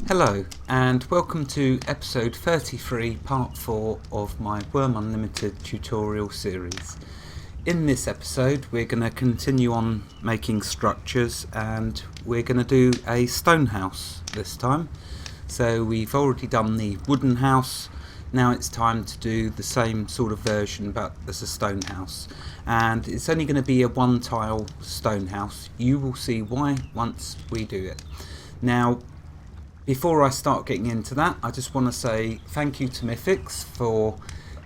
Hello and welcome to episode 33 part 4 of my WurmUnlimited tutorial series. In this episode we're going to continue on making structures and we're going to do a stone house this time. So we've already done the wooden house, now it's time to do the same sort of version but as a stone house. And it's only going to be a one tile stone house. You will see why once we do it. Now before I start getting into that, I just want to say thank you to Mythics for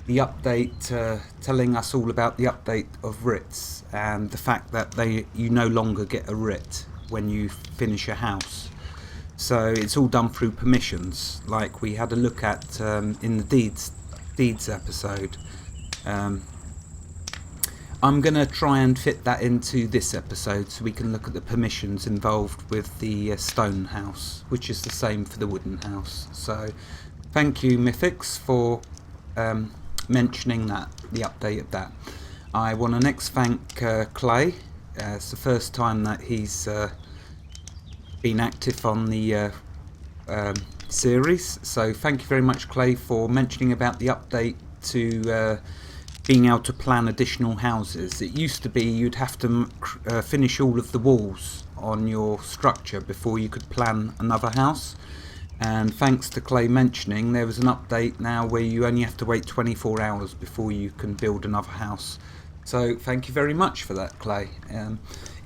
the update, telling us all about the update of writs and the fact that you no longer get a writ when you finish a house. So it's all done through permissions, like we had a look at in the deeds episode. I'm going to try and fit that into this episode so we can look at the permissions involved with the stone house, which is the same for the wooden house. So thank you Mythics for mentioning that, the update of that. I want to next thank Clay. It's the first time that he's been active on the series, so thank you very much Clay for mentioning about the update to being able to plan additional houses. It used to be you'd have to finish all of the walls on your structure before you could plan another house, and thanks to Clay mentioning, there was an update now where you only have to wait 24 hours before you can build another house. So thank you very much for that, Clay.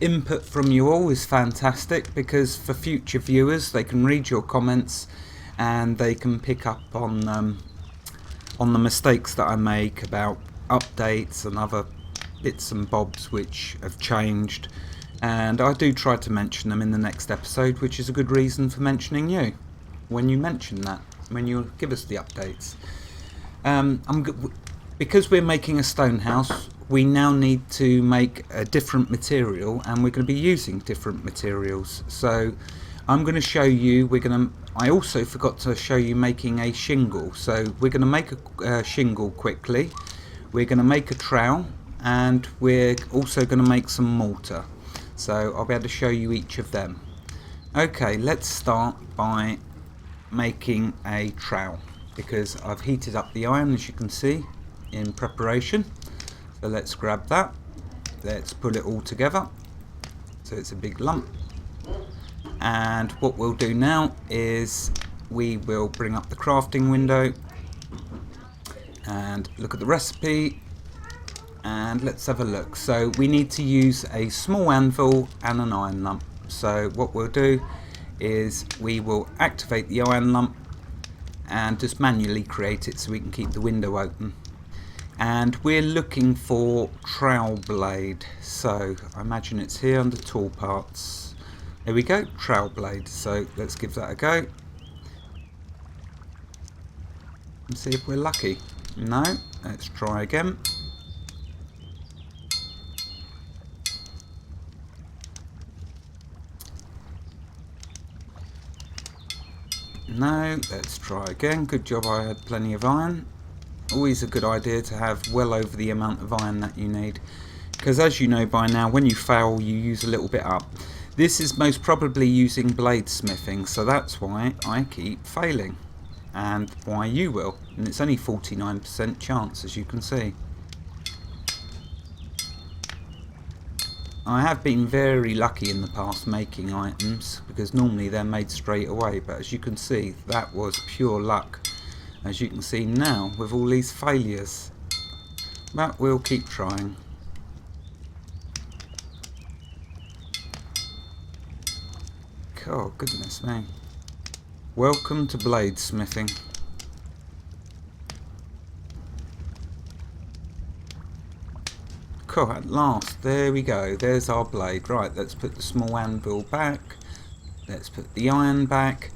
Input from you all is fantastic because for future viewers they can read your comments and they can pick up on the mistakes that I make about updates and other bits and bobs which have changed, and I do try to mention them in the next episode, which is a good reason for mentioning you when you mention that, when you give us the updates. Because we're making a stone house, we now need to make a different material and we're going to be using different materials. So I'm going to show you, I also forgot to show you making a shingle. So we're going to make a shingle quickly. We're going to make a trowel and we're also going to make some mortar. So I'll be able to show you each of them. Okay, let's start by making a trowel because I've heated up the iron, as you can see, in preparation. So let's grab that. Let's put it all together so it's a big lump. And what we'll do now is we will bring up the crafting window and look at the recipe, and let's have a look. So we need to use a small anvil and an iron lump. So what we'll do is we will activate the iron lump and just manually create it so we can keep the window open. And we're looking for trowel blade, so I imagine it's here under tool parts. There we go, trowel blade. So let's give that a go and see if we're lucky. No, let's try again. No, let's try again. Good job I had plenty of iron. Always a good idea to have well over the amount of iron that you need, because as you know by now, when you fail you use a little bit up. This is most probably using bladesmithing, so that's why I keep failing and why you will, and it's only 49% chance, as you can see. I have been very lucky in the past making items because normally they're made straight away, but as you can see that was pure luck, as you can see now with all these failures, but we'll keep trying. Oh goodness me. Welcome to bladesmithing. Cool, at last, there we go, there's our blade. Right, let's put the small anvil back, let's put the iron back,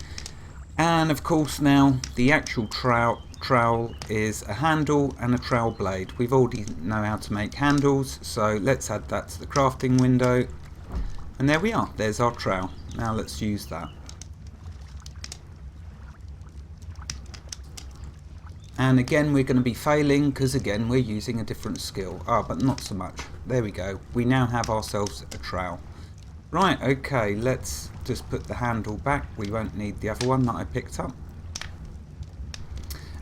and of course now the actual trowel is a handle and a trowel blade. We've already know how to make handles, so let's add that to the crafting window, and there we are, there's our trowel. Now let's use that. And again we're going to be failing because again we're using a different skill. But not so much. There we go. We now have ourselves a trowel. Right, okay, let's just put the handle back. We won't need the other one that I picked up.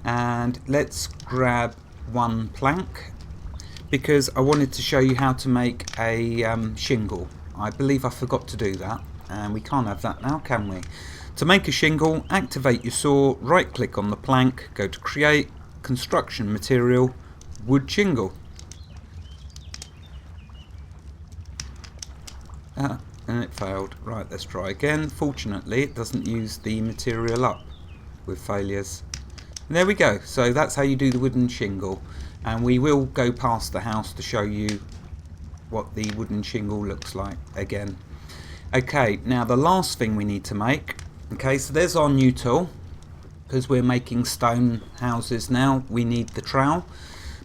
And let's grab one plank, because I wanted to show you how to make a shingle. I believe I forgot to do that, and we can't have that now, can we? To make a shingle, activate your saw, right click on the plank, go to create, construction material, wood shingle. And it failed. Right, let's try again. Fortunately, it doesn't use the material up with failures. And there we go. So that's how you do the wooden shingle. And we will go past the house to show you what the wooden shingle looks like again. Okay, now the last thing we need to make. Okay, so there's our new tool. Because we're making stone houses now, we need the trowel.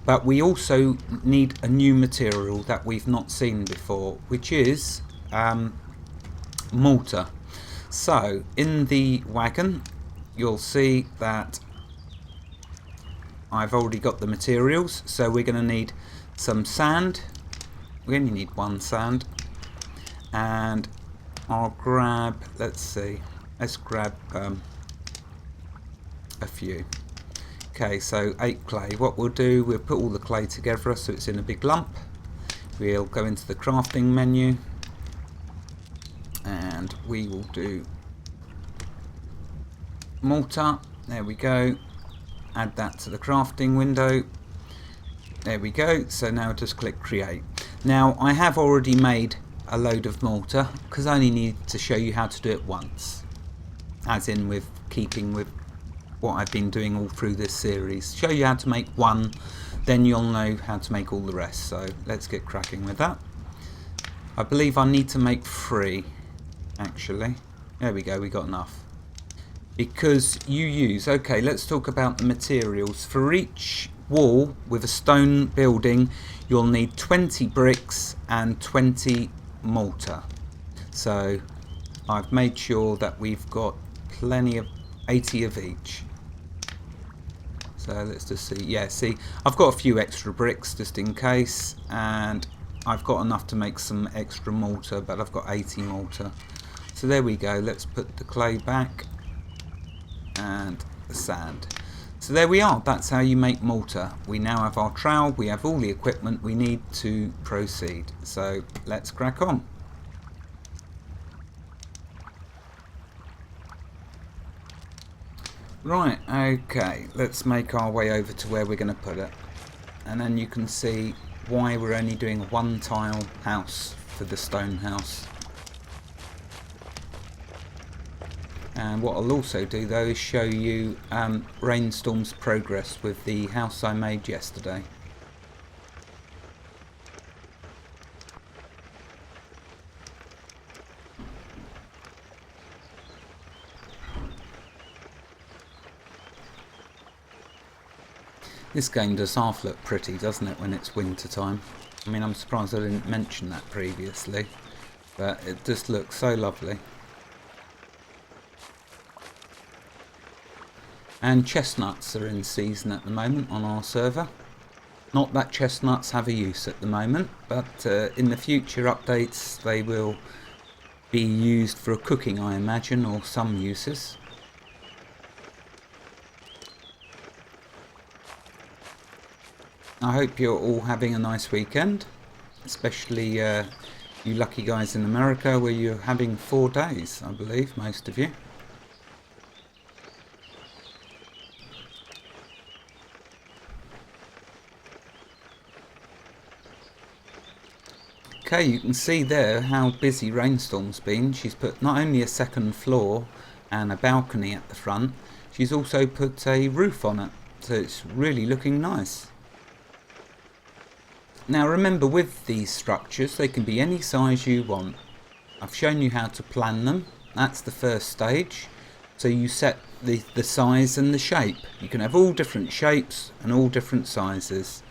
But we also need a new material that we've not seen before, which is mortar. So in the wagon you'll see that I've already got the materials, so we're going to need some sand. We only need one sand, and I'll grab, let's grab a few. Okay, so 8 clay. What we'll do, we'll put all the clay together so it's in a big lump. We'll go into the crafting menu and we will do mortar. There we go. Add that to the crafting window. There we go. So now just click create. Now I have already made a load of mortar because I only need to show you how to do it once, as in with keeping with what I've been doing all through this series. Show you how to make one, then you'll know how to make all the rest. So let's get cracking with that. I believe I need to make 3 actually. There we go, we got enough. Because you use, okay, let's talk about the materials. For each wall with a stone building, you'll need 20 bricks and 20 mortar. So I've made sure that we've got plenty of 80 of each. So let's just see. Yeah, see, I've got a few extra bricks just in case, and I've got enough to make some extra mortar, but I've got 80 mortar. So there we go. Let's put the clay back and the sand. So there we are. That's how you make mortar. We now have our trowel. We have all the equipment we need to proceed. So let's crack on. Right, okay, let's make our way over to where we're going to put it. And then you can see why we're only doing a 1-tile house for the stone house. And what I'll also do though is show you Rainstorm's progress with the house I made yesterday. This game does half look pretty, doesn't it, when it's winter time? I mean, I'm surprised I didn't mention that previously, but it just looks so lovely. And chestnuts are in season at the moment on our server. Not that chestnuts have a use at the moment, but in the future updates they will be used for cooking, I imagine, or some uses. I hope you're all having a nice weekend, especially you lucky guys in America where you're having 4 days, I believe, most of you. Okay, you can see there how busy Rainstorm's been. She's put not only a 2nd floor and a balcony at the front, she's also put a roof on it, so it's really looking nice. Now remember, with these structures they can be any size you want. I've shown you how to plan them. That's the first stage. So you set the size and the shape. You can have all different shapes and all different sizes.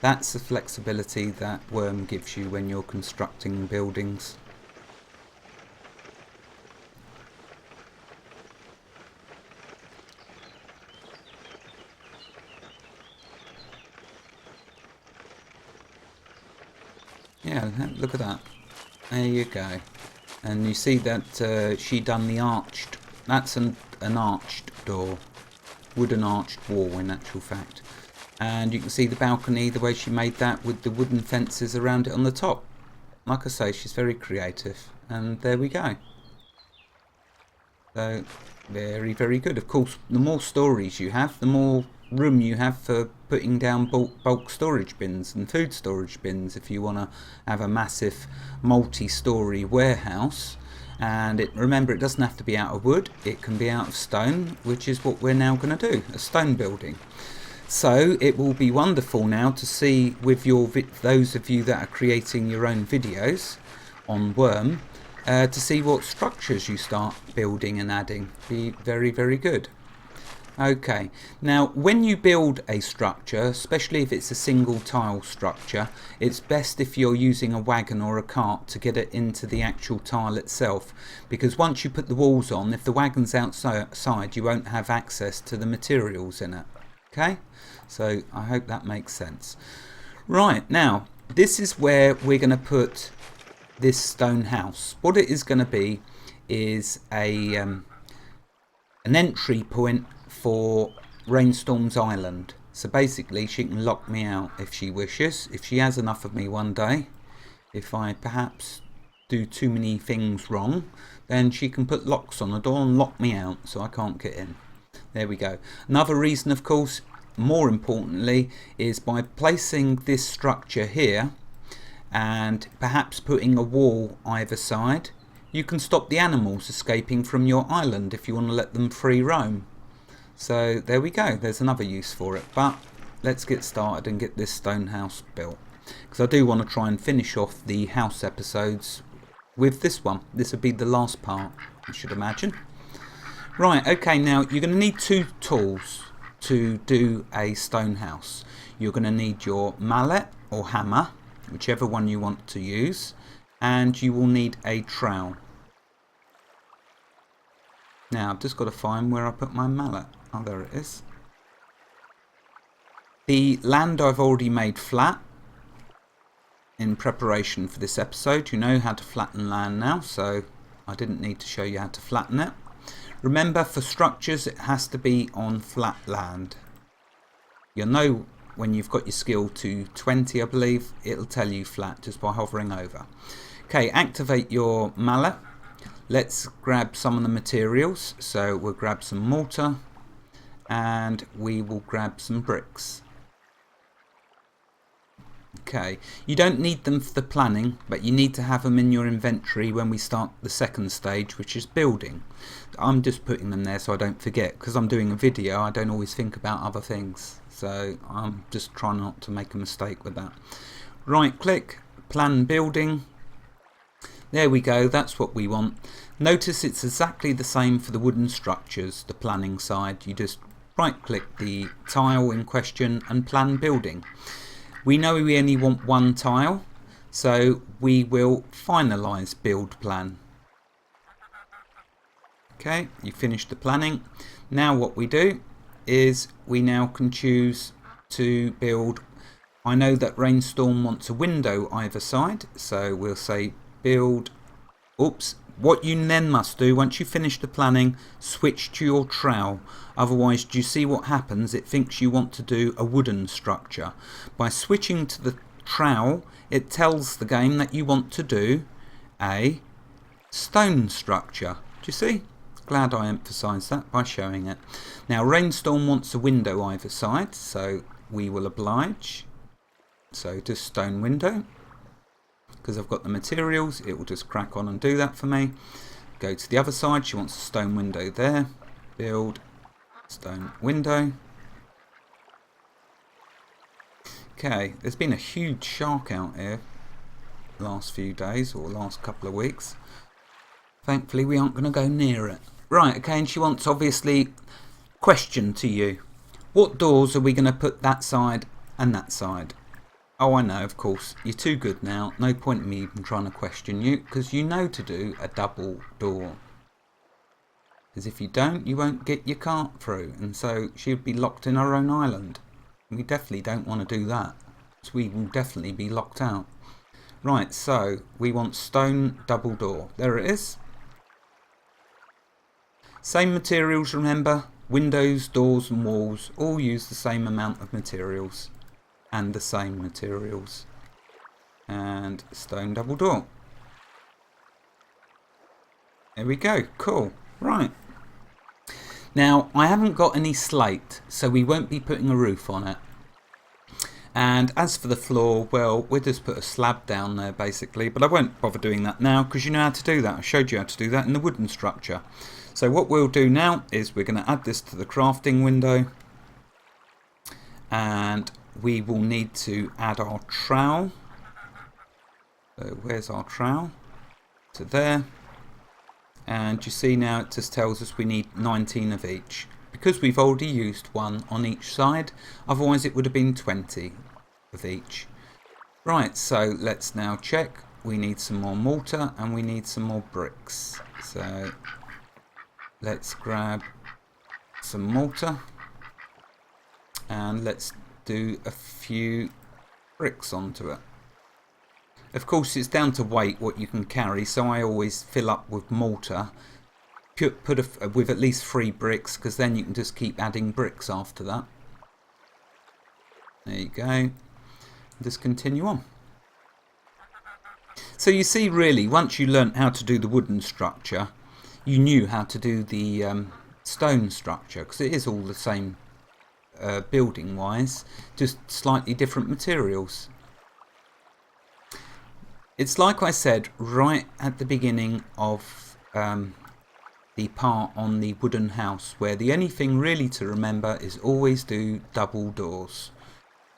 That's the flexibility that Wurm gives you when you're constructing buildings. Yeah, look at that. There you go. and you see that she done the arched, that's an arched door, wooden arched wall in actual fact. And you can see the balcony, the way she made that with the wooden fences around it on the top. Like I say, she's very creative, and there we go. So very, very good. Of course, the more stories you have, the more room you have for putting down bulk storage bins and food storage bins if you want to have a massive multi-story warehouse. And remember, it doesn't have to be out of wood, it can be out of stone, which is what we're now going to do, a stone building. So it will be wonderful now to see with those of you that are creating your own videos on Wurm, to see what structures you start building and adding. Be very, very good. Okay, now when you build a structure, especially if it's a single tile structure, it's best if you're using a wagon or a cart to get it into the actual tile itself, because once you put the walls on, if the wagon's outside, you won't have access to the materials in it. Okay, so I hope that makes sense. Right, now this is where we're going to put this stone house. What it is going to be is an entry point for Rainstorm's Island. So basically she can lock me out if she wishes, if she has enough of me one day. If I perhaps do too many things wrong, then she can put locks on the door and lock me out so I can't get in. There we go. Another reason, of course, more importantly, is by placing this structure here and perhaps putting a wall either side, you can stop the animals escaping from your island if you want to let them free roam. So there we go, there's another use for it. But let's get started and get this stone house built, because I do want to try and finish off the house episodes with this one. This would be the last part, I should imagine. Right, okay, now you're going to need two tools to do a stone house. You're going to need your mallet or hammer, whichever one you want to use, and you will need a trowel. Now I've just got to find where I put my mallet. Oh, there it is. The land I've already made flat in preparation for this episode. You know how to flatten land now, so I didn't need to show you how to flatten it. Remember, for structures it has to be on flat land. You'll know when you've got your skill to 20, I believe, it'll tell you flat just by hovering over. Okay, activate your mallet. Let's grab some of the materials. So we'll grab some mortar and we will grab some bricks. Okay, you don't need them for the planning, but you need to have them in your inventory when we start the second stage, which is building. I'm just putting them there so I don't forget, because I'm doing a video, I don't always think about other things. So I'm just trying not to make a mistake with that. Right click, plan building. There we go, that's what we want. Notice it's exactly the same for the wooden structures, the planning side. You just right click the tile in question and plan building. We know we only want one tile, so we will finalize build plan. Okay, you finished the planning. Now what we do is we now can choose to build. I know that Rainstorm wants a window either side, so we'll say build. Oops. What you then must do, once you finish the planning, switch to your trowel. Otherwise, do you see what happens? It thinks you want to do a wooden structure. By switching to the trowel, it tells the game that you want to do a stone structure. Do you see? Glad I emphasised that by showing it. Now, Rainstorm wants a window either side, so we will oblige. So just stone window. Because I've got the materials, it will just crack on and do that for me. Go to the other side, she wants a stone window there. Build stone window. Okay, there's been a huge shark out here the last few days or last couple of weeks. Thankfully we aren't going to go near it. Right, okay, and she wants obviously question to you. What doors are we going to put that side and that side? Oh, I know, of course, you're too good now. No point in me even trying to question you, because you know to do a double door. Because if you don't, you won't get your cart through, and so she'll be locked in her own island. We definitely don't want to do that, so we will definitely be locked out. Right, so we want stone double door. There it is. Same materials, remember. Windows, doors and walls all use the same amount of materials and the same materials. And stone double door. There we go. Cool. Right. Now, I haven't got any slate, so we won't be putting a roof on it. And as for the floor, well, we'll just put a slab down there basically, but I won't bother doing that now because you know how to do that. I showed you how to do that in the wooden structure. So what we'll do now is we're going to add this to the crafting window, and we will need to add our trowel. So where's our trowel? To there. And you see now it just tells us we need 19 of each. Because we've already used one on each side, otherwise it would have been 20 of each. Right, so let's now check. We need some more mortar and we need some more bricks. So let's grab some mortar and let's do a few bricks onto it. Of course it's down to weight what you can carry, so I always fill up with mortar. With at least 3 bricks, because then you can just keep adding bricks after that. There you go. Just continue on. So you see, really, once you learnt how to do the wooden structure, you knew how to do the stone structure, because it is all the same building wise, just slightly different materials. It's like I said right at the beginning of the part on the wooden house, where the only thing really to remember is always do double doors,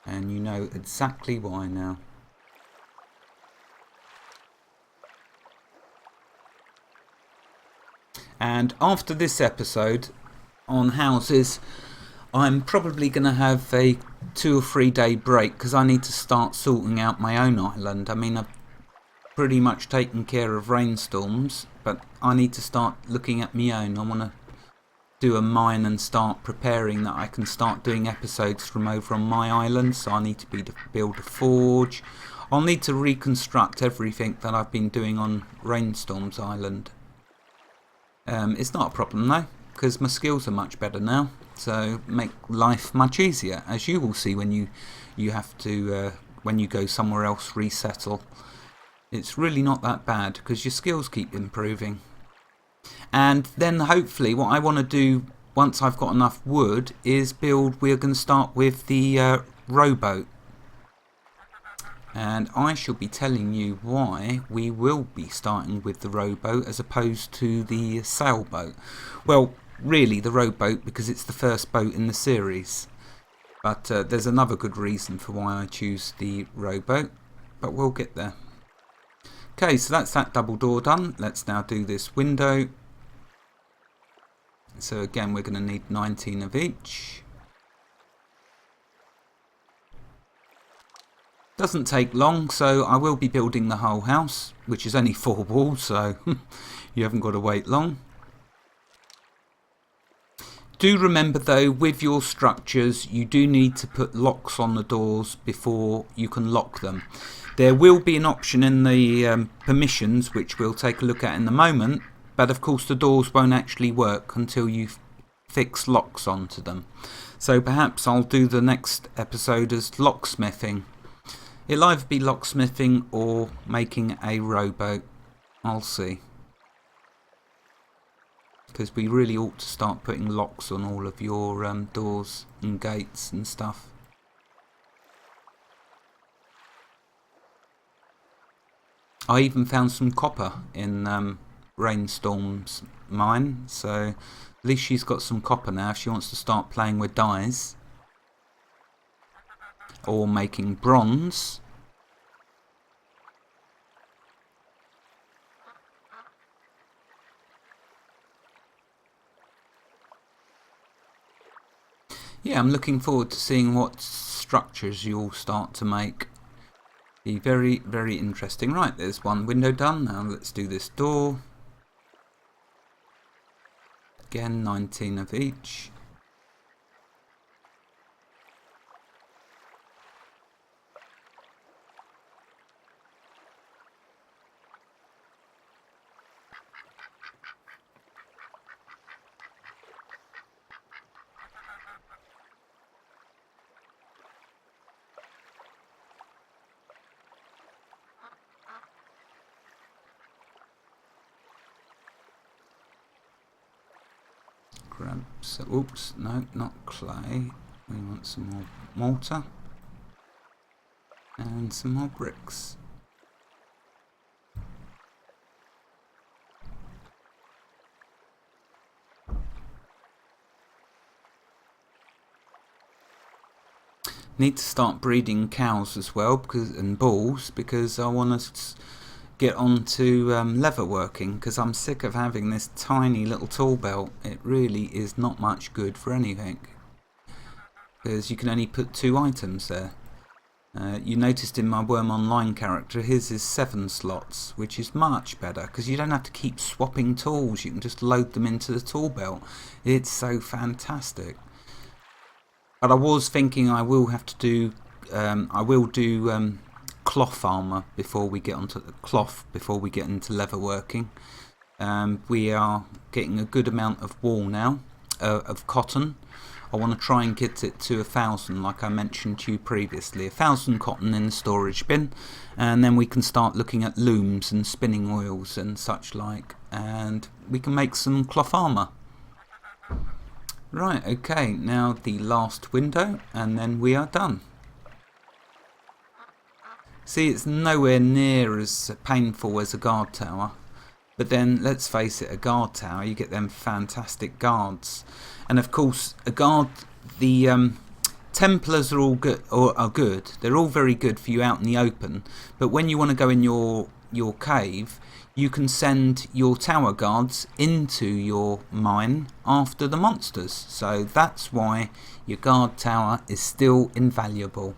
and you know exactly why now. And after this episode on houses, I'm probably going to have a 2 or 3 day break because I need to start sorting out my own island. I mean, I've pretty much taken care of rainstorms, but I need to start looking at my own. I want to do a mine and start preparing that I can start doing episodes from over on my island. So I need to build a forge. I'll need to reconstruct everything that I've been doing on Rainstorm's island. It's not a problem though, because my skills are much better now, so make life much easier, as you will see when you have to when you go somewhere else, resettle. It's really not that bad because your skills keep improving. And then hopefully what I want to do once I've got enough wood is we're going to start with the rowboat. And I shall be telling you why we will be starting with the rowboat as opposed to the sailboat. Well, really the rowboat because it's the first boat in the series. But there's another good reason for why I choose the rowboat, but we'll get there. Okay, so that's that double door done. Let's now do this window. So again, we're going to need 19 of each. Doesn't take long, so I will be building the whole house, which is only 4 walls, so you haven't got to wait long. Do remember though, with your structures, you do need to put locks on the doors before you can lock them. There will be an option in the permissions, which we'll take a look at in a moment, but of course the doors won't actually work until you fix locks onto them. So perhaps I'll do the next episode as locksmithing. It'll either be locksmithing or making a rowboat. I'll see. Because we really ought to start putting locks on all of your doors and gates and stuff. I even found some copper in Rainstorm's mine, so at least she's got some copper now if she wants to start playing with dyes. Or making bronze. Yeah, I'm looking forward to seeing what structures you'll start to make. Be very, very interesting. Right, there's one window done. Now let's do this door. Again, 19 of each. grab some, oops, no, not clay. We want some more mortar and some more bricks. Need to start breeding cows as well, and bulls, because I want to get on to leather working, because I'm sick of having this tiny little tool belt. It really is not much good for anything, because you can only put 2 items there. You noticed in my Wurm Online character, his is 7 slots, which is much better, because you don't have to keep swapping tools. You can just load them into the tool belt. It's so fantastic. But I was thinking I will have to do, cloth armor before we get onto the cloth before we get into leather working. We are getting a good amount of wool now, of cotton. I want to try and get it to 1,000, like I mentioned to you previously. 1,000 cotton in the storage bin, and then we can start looking at looms and spinning wheels and such like, and we can make some cloth armor. Right, okay, now the last window, and then we are done. See, it's nowhere near as painful as a guard tower, but then let's face it, a guard tower, you get them fantastic guards. And of course, a guard, the Templars are all good, they're all very good for you out in the open, but when you want to go in your cave, you can send your tower guards into your mine after the monsters. So that's why your guard tower is still invaluable.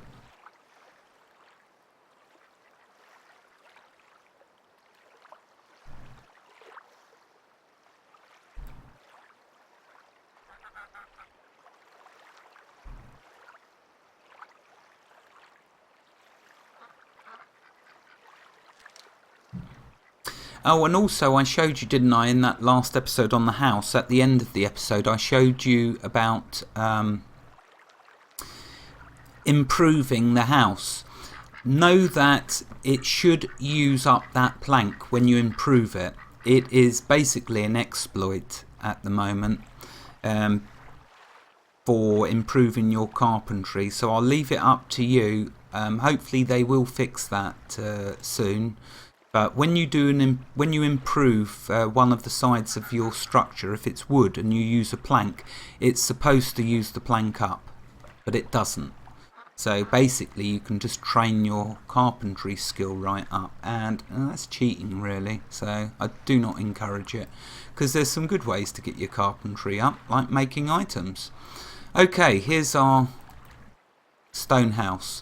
Oh, and also I showed you, didn't I, in that last episode on the house, at the end of the episode, I showed you about improving the house. Know that it should use up that plank when you improve it. It is basically an exploit at the moment for improving your carpentry, so I'll leave it up to you. Hopefully they will fix that soon. But when you improve one of the sides of your structure, if it's wood and you use a plank, it's supposed to use the plank up, but it doesn't. So basically you can just train your carpentry skill right up, and that's cheating really, so I do not encourage it, because there's some good ways to get your carpentry up, like making items. Okay, here's our stone house.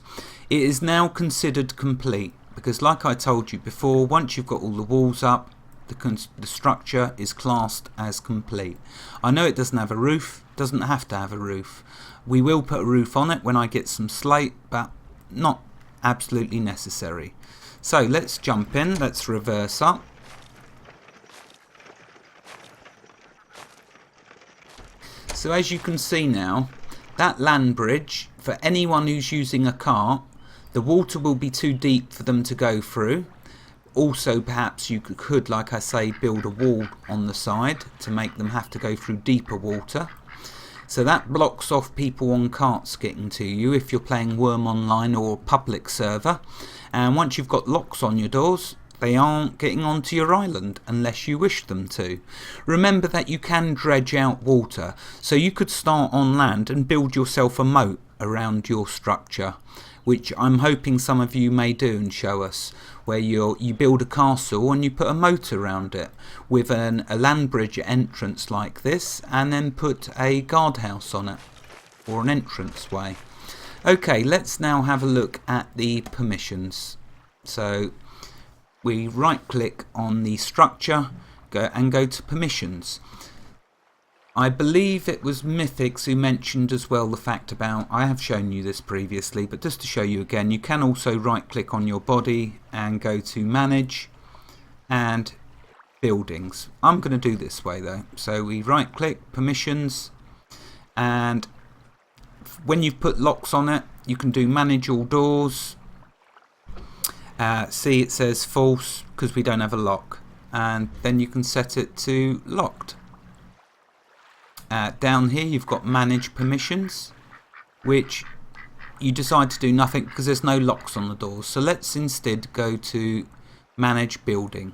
It is now considered complete, because like I told you before, once you've got all the walls up, the structure is classed as complete. I know it doesn't have a roof, doesn't have to have a roof. We will put a roof on it when I get some slate, but not absolutely necessary. So let's jump in, let's reverse up. So as you can see now, that land bridge, for anyone who's using a cart, the water will be too deep for them to go through. Also, perhaps you could, like I say, build a wall on the side to make them have to go through deeper water. So that blocks off people on carts getting to you if you're playing Wurm Online or a public server. And once you've got locks on your doors, they aren't getting onto your island unless you wish them to. Remember that you can dredge out water, so you could start on land and build yourself a moat around your structure, which I'm hoping some of you may do and show us, where you build a castle and you put a moat around it with a land bridge entrance like this, and then put a guardhouse on it, or an entrance way. Okay, let's now have a look at the permissions. So we right click on the structure, go to permissions. I believe it was Mythics who mentioned as well the fact about, I have shown you this previously, but just to show you again, you can also right click on your body and go to manage and buildings. I'm going to do this way though. So we right click, permissions, and when you've put locks on it, you can do manage all doors. See, it says false because we don't have a lock, and then you can set it to locked. Down here you've got manage permissions, which you decide to do nothing because there's no locks on the doors. So let's instead go to manage building.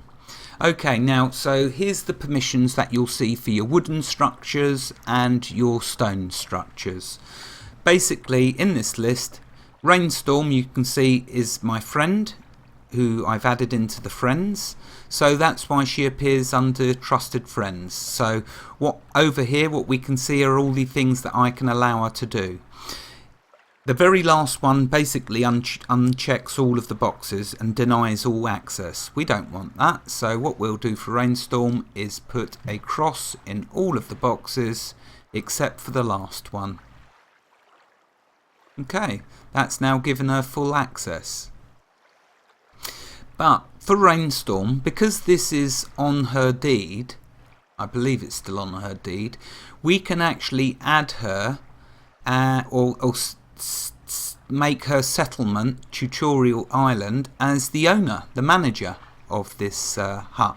Okay, now so here's the permissions that you'll see for your wooden structures and your stone structures. Basically in this list, Rainstorm, you can see, is my friend who I've added into the friends, so that's why she appears under trusted friends. So over here what we can see are all the things that I can allow her to do. The very last one basically unchecks all of the boxes and denies all access. We don't want that, so what we'll do for Rainstorm is put a cross in all of the boxes except for the last one. Okay, that's now given her full access. But for Rainstorm, because this is on her deed, I believe it's still on her deed, we can actually add her or make her settlement, Tutorial Island, as the owner, the manager of this hut,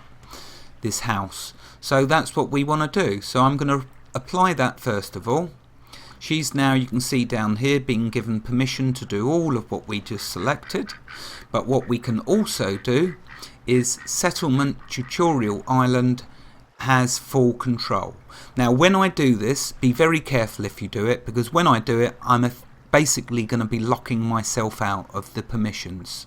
this house. So that's what we want to do. So I'm going to apply that first of all. She's now, you can see down here, being given permission to do all of what we just selected. But what we can also do is Settlement Tutorial Island has full control. Now when I do this, be very careful if you do it, because when I do it, I'm basically going to be locking myself out of the permissions.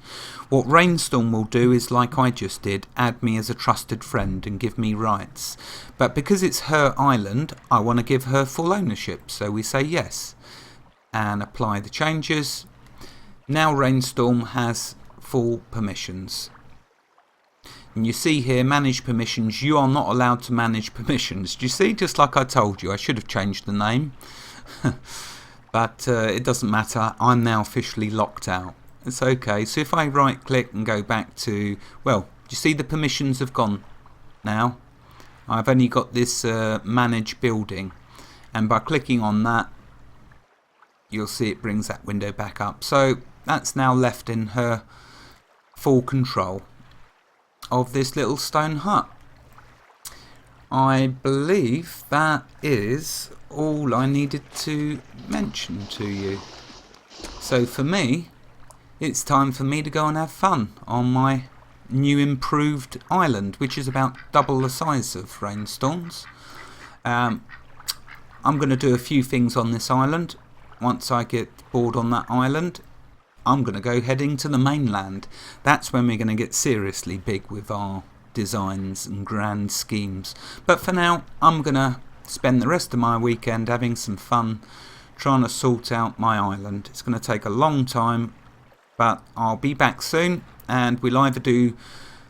What Rainstorm will do is, like I just did, add me as a trusted friend and give me rights. But because it's her island, I want to give her full ownership, so we say yes and apply the changes. Now Rainstorm has full permissions. And you see here, manage permissions. You are not allowed to manage permissions. Do you see? Just like I told you, I should have changed the name. But it doesn't matter. I'm now officially locked out. It's okay. So if I right click and go back to, well, you see the permissions have gone now. I've only got this manage building. And by clicking on that, you'll see it brings that window back up. So that's now left in her full control of this little stone hut. I believe that is all I needed to mention to you. So for me, it's time for me to go and have fun on my new improved island, which is about double the size of Rainstorm's. I'm going to do a few things on this island. Once I get bored on that island, I'm going to go heading to the mainland. That's when we're going to get seriously big with our designs and grand schemes. But for now, I'm going to spend the rest of my weekend having some fun trying to sort out my island. It's going to take a long time, but I'll be back soon, and we'll either do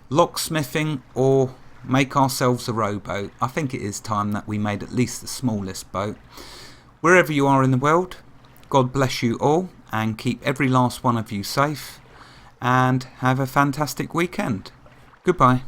locksmithing or make ourselves a rowboat. I think it is time that we made at least the smallest boat. Wherever you are in the world, God bless you all and keep every last one of you safe, and have a fantastic weekend. Goodbye.